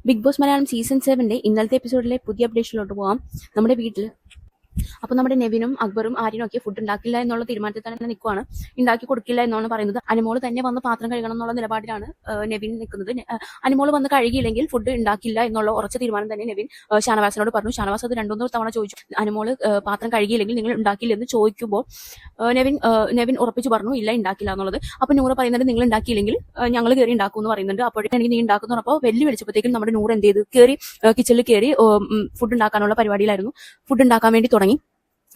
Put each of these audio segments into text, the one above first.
Big boss Malayalam season 7 ഇന്നലത്തെ എപ്പിസോഡിലെ പുതിയ അപ്ഡേഷനിലോട്ട് പോകാം. നമ്മുടെ വീട്ടിൽ അപ്പോൾ നമ്മുടെ നെവിനും അക്ബറും ആര്യനും ഒക്കെ ഫുഡ് ഉണ്ടാക്കില്ല എന്നുള്ള തീരുമാനത്തിൽ തന്നെ നിൽക്കുവാണ്. ഉണ്ടാക്കി കൊടുക്കില്ല എന്നാണ് പറയുന്നത്. അനുമോള് തന്നെ വന്ന് പാത്രം കഴുകണം എന്നുള്ള നിലപാടിലാണ് നെവിൻ നിൽക്കുന്നത്. അനുമോള് വന്ന് കഴുകിയില്ലെങ്കിൽ ഫുഡ് ഉണ്ടാക്കില്ല എന്നുള്ള ഉറച്ച തീരുമാനം തന്നെ നെവിൻ ഷാനവാസിനോട് പറഞ്ഞു. ഷാനവാസ് അത് 2-3 തവണ ചോദിച്ചു, അനുമോള് പാത്രം കഴുകിയില്ലെങ്കിൽ നിങ്ങൾ ഉണ്ടാക്കില്ല എന്ന് ചോദിക്കുമ്പോൾ നെവിൻ ഉറപ്പിച്ചു പറഞ്ഞു ഇല്ല, ഉണ്ടാക്കില്ല എന്നുള്ളത്. അപ്പൊ നൂറ് പറയുന്നത് നിങ്ങൾ ഉണ്ടാക്കിയില്ലെങ്കിൽ ഞങ്ങൾ കയറി ഉണ്ടാക്കും എന്ന് പറയുന്നുണ്ട്. അപ്പോഴേക്കും നീ ഉണ്ടാക്കുന്നു പറഞ്ഞപ്പോൾ വെല്ലു വിളിച്ചപ്പോഴത്തേക്കും നമ്മുടെ നൂറ് എന്ത് ചെയ്ത് കയറി കിച്ചണിൽ കയറി ഫുഡ് ഉണ്ടാക്കാനുള്ള പരിപാടിയിലായിരുന്നു. ഫുഡ് ഉണ്ടാക്കാൻ വേണ്ടി തുടങ്ങി.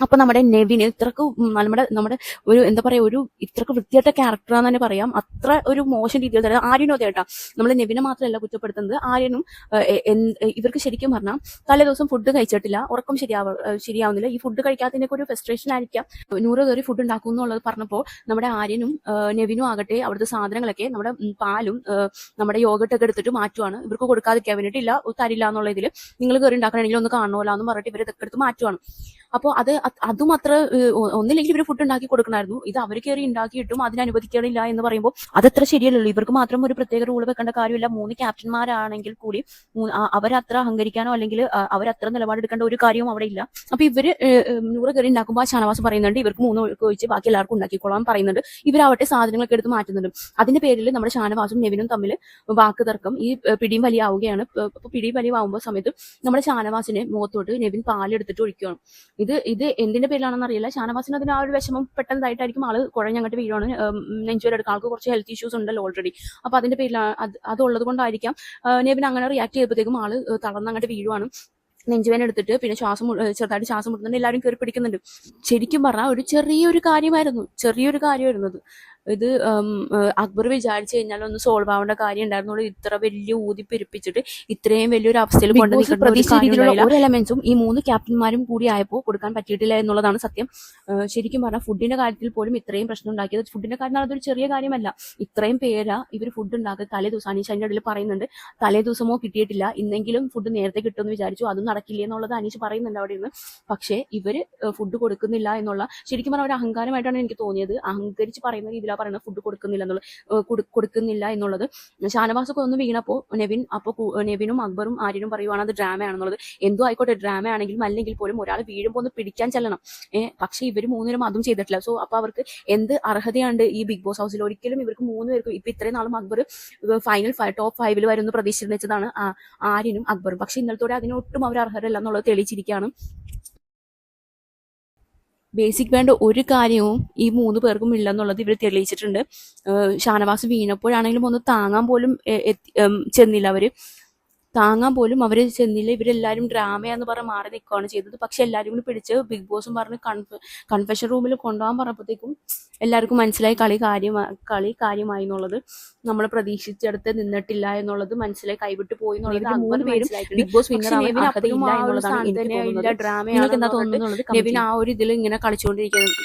അപ്പൊ നമ്മുടെ നെവിന് ഇത്രക്ക് നമ്മുടെ ഒരു എന്താ പറയാ, ഒരു ഇത്രക്ക് വൃത്തിയായിട്ട ക്യാരക്ടറാന്ന് തന്നെ പറയാം. അത്ര ഒരു മോശം രീതിയിൽ തന്നെ ആര്യനും അതേട്ടാ. നമ്മൾ നെവിനെ മാത്രമല്ല കുറ്റപ്പെടുത്തുന്നത്, ആര്യനും ഇവർക്ക് ശരിക്കും പറഞ്ഞാൽ തലേ ദിവസം ഫുഡ് കഴിച്ചിട്ടില്ല, ഉറക്കം ശരിയാവുന്നില്ല. ഈ ഫുഡ് കഴിക്കാത്തതിന്റെ ഒരു ഫ്രസ്ട്രേഷൻ ആയിരിക്കാം. 100 കയറി ഫുഡ് ഉണ്ടാക്കും എന്നുള്ളത് പറഞ്ഞപ്പോൾ നമ്മുടെ ആര്യനും നെവിനും ആകട്ടെ അവിടുത്തെ സാധനങ്ങളൊക്കെ നമ്മുടെ പാലും നമ്മുടെ യോഗട്ടൊക്കെ എടുത്തിട്ട് മാറ്റുവാണ്. ഇവർക്ക് കൊടുക്കാതിരിക്കാൻ വേണ്ടിയിട്ട് ഇല്ല തരില്ല എന്നുള്ള ഇതിൽ നിങ്ങൾ കയറി ഉണ്ടാക്കണമെങ്കിൽ ഒന്ന് കാണുമല്ലോ എന്ന് പറഞ്ഞിട്ട് ഇവർ ഇതൊക്കെ എടുത്ത് മാറ്റുവാണ്. അപ്പോൾ അതും അത്ര ഒന്നില്ലെങ്കിൽ ഇവർ ഫുഡ് ഉണ്ടാക്കി കൊടുക്കണമായിരുന്നു. ഇത് അവർ കയറി ഉണ്ടാക്കിയിട്ടും അതിന് അനുവദിക്കണില്ല എന്ന് പറയുമ്പോൾ അതത്ര ശരിയല്ലല്ലോ. ഇവർക്ക് മാത്രം ഒരു പ്രത്യേക റൂൾ വെക്കേണ്ട കാര്യമില്ല. 3 ക്യാപ്റ്റന്മാരാണെങ്കിൽ കൂടി അവരത്ര അഹങ്കരിക്കാനോ അല്ലെങ്കിൽ അവരത്ര നിലപാടെടുക്കേണ്ട ഒരു കാര്യവും അവിടെ ഇല്ല. അപ്പൊ ഇവര് 100 കയറി ഉണ്ടാക്കുമ്പോൾ ആ ഷാനവാസ് പറയുന്നുണ്ട് ഇവർക്ക് 3 ഒഴിച്ച് ബാക്കി എല്ലാവർക്കും ഉണ്ടാക്കിക്കോളാൻ പറയുന്നുണ്ട്. ഇവരാവട്ടെ സാധനങ്ങളൊക്കെ എടുത്ത് മാറ്റുന്നുണ്ട്. അതിന്റെ പേരിൽ നമ്മുടെ ഷാനവാസും നെവിനും തമ്മിൽ വാക്ക് തർക്കം ഈ പിടിയും വലിയാവുകയാണ്. അപ്പൊ പിടിയും വലിയാവുമ്പോൾ സമയത്ത് നമ്മുടെ ഷാനവാസിനെ മുഖത്തോട്ട് നെവിൻ പാലെടുത്തിട്ട് ഒഴിക്കുകയാണ്. ഇത് എന്തിന്റെ പേരിലാണെന്ന് അറിയില്ല. ഷാനവാസിന് അതിന് ആ ഒരു വിഷമം പെട്ടെന്നായിട്ടായിരിക്കും ആള് കുഴഞ്ഞങ്ങോട്ട് വീഴാണ്. നെഞ്ചുവരെടുക്കുക, ആൾക്ക് കുറച്ച് ഹെൽത്ത് ഇഷ്യൂസ് ഉണ്ടല്ലോ ഓൾറെഡി. അപ്പൊ അതിന്റെ പേരിലാണ് അതുള്ളത് കൊണ്ടായിരിക്കാം നെവിൻ അങ്ങനെ റിയാക്ട് ചെയ്തപ്പോഴത്തേക്കും ആള് തളർന്നങ്ങോട്ട് വീഴുവാണ്. നെഞ്ചുവേന എടുത്തിട്ട് പിന്നെ ചെറുതായിട്ട് ശ്വാസം മുട്ടുന്നുണ്ട്. എല്ലാവരും കയറി പിടിക്കുന്നുണ്ട്. ശരിക്കും പറഞ്ഞാൽ ഒരു ചെറിയൊരു കാര്യമായിരുന്നു അത്. ഇത് അക്ബർ വിചാരിച്ചു കഴിഞ്ഞാൽ ഒന്ന് സോൾവ് ആവേണ്ട കാര്യം ഉണ്ടായിരുന്നുള്ളൂ. ഇത്ര വലിയ ഊതിപ്പെരിപ്പിച്ചിട്ട് ഇത്രയും വലിയൊരു അവസ്ഥയിൽ കൊണ്ടുവന്നിട്ടുള്ള ഒരു എലമെന്റ്സും ഈ 3 ക്യാപ്റ്റന്മാരും കൂടി ആയപ്പോൾ കൊടുക്കാൻ പറ്റിയിട്ടില്ല എന്നുള്ളതാണ് സത്യം. ശരിക്കും പറഞ്ഞാൽ ഫുഡിന്റെ കാര്യത്തിൽ പോലും ഇത്രയും പ്രശ്നം ഉണ്ടാക്കിയത് ഫുഡിന്റെ കാര്യം അതൊരു ചെറിയ കാര്യമല്ല. ഇത്രയും പേരാ ഇവർ ഫുഡ് ഉണ്ടാക്കി തലേ ദിവസം അനീഷ് അതിന്റെ ഇടയിൽ പറയുന്നുണ്ട്. തലേ ദിവസമോ കിട്ടിയിട്ടില്ല, ഇന്നെങ്കിലും ഫുഡ് നേരത്തെ കിട്ടുമെന്ന് വിചാരിച്ചു, അതും നടക്കില്ല എന്നുള്ളത് അനീഷ് പറയുന്നുണ്ട് അവിടെ നിന്ന്. പക്ഷേ ഇവര് ഫുഡ് കൊടുക്കുന്നില്ല എന്നുള്ള ശരിക്കും പറഞ്ഞാൽ ഒരു അഹങ്കാരമായിട്ടാണ് എനിക്ക് തോന്നിയത്. അഹങ്കരിച്ച് പറയുന്ന രീതിയിലാണ് പറയുന്നത് ഫുഡ് കൊടുക്കുന്നില്ല എന്നുള്ളത്. ഷാനവാസൊക്കെ ഒന്ന് വീണപ്പോ നെവിനും അക്ബറും ആര്യനും പറയുവാണ് അത് ഡ്രാമയാണെന്നുള്ളത്. എന്തോ ആയിക്കോട്ടെ, ഡ്രാമ ആണെങ്കിലും അല്ലെങ്കിൽ പോലും ഒരാൾ വീഴുമ്പോൾ ഒന്ന് പിടിക്കാൻ ചെല്ലണം. പക്ഷെ ഇവർ 3 പേരും അതും ചെയ്തിട്ടില്ല. സോ അപ്പൊ അവർക്ക് എന്ത് അർഹതയുണ്ട് ഈ ബിഗ് ബോസ് ഹൗസിൽ? ഒരിക്കലും ഇവർക്ക് 3 പേർക്കും ഇപ്പൊ ഇത്രയും നാളും അക്ബർ ടോപ്പ് 5 വരുന്ന പ്രതീക്ഷിച്ചതാണ് ആര്യനും അക്ബറും. പക്ഷെ ഇന്നലത്തോടെ അതിനൊട്ടും അവർ അർഹരല്ല എന്നുള്ളത് തെളിയിച്ചിരിക്കുകയാണ്. ബേസിക് വേണ്ട ഒരു കാര്യവും ഈ 3 പേർക്കും ഇല്ലെന്നുള്ളത് ഇവർ തെളിയിച്ചിട്ടുണ്ട്. ഷാനവാസ് വീണപ്പോഴാണെങ്കിലും ഒന്ന് താങ്ങാൻ പോലും ചെന്നില്ല. ഇവരെല്ലാവരും ഡ്രാമയാന്ന് പറഞ്ഞ് മാറി നിൽക്കുകയാണ് ചെയ്തത്. പക്ഷെ എല്ലാവരും കൂടി പിടിച്ച് ബിഗ് ബോസും പറഞ്ഞ് കൺഫെഷൻ റൂമിൽ കൊണ്ടുപോകാൻ പറഞ്ഞപ്പോഴത്തേക്കും എല്ലാവർക്കും മനസ്സിലായി കളി കാര്യമായി എന്നുള്ളത്. നമ്മൾ പ്രതീക്ഷിച്ചെടുത്ത് നിന്നിട്ടില്ല എന്നുള്ളത് മനസ്സിലായി, കൈവിട്ട് പോയി എന്നുള്ളത്. 3 പേരും Bigg Boss winner drama Nevin ആ ഒരു ഇതിൽ ഇങ്ങനെ കളിച്ചുകൊണ്ടിരിക്കുന്നത്.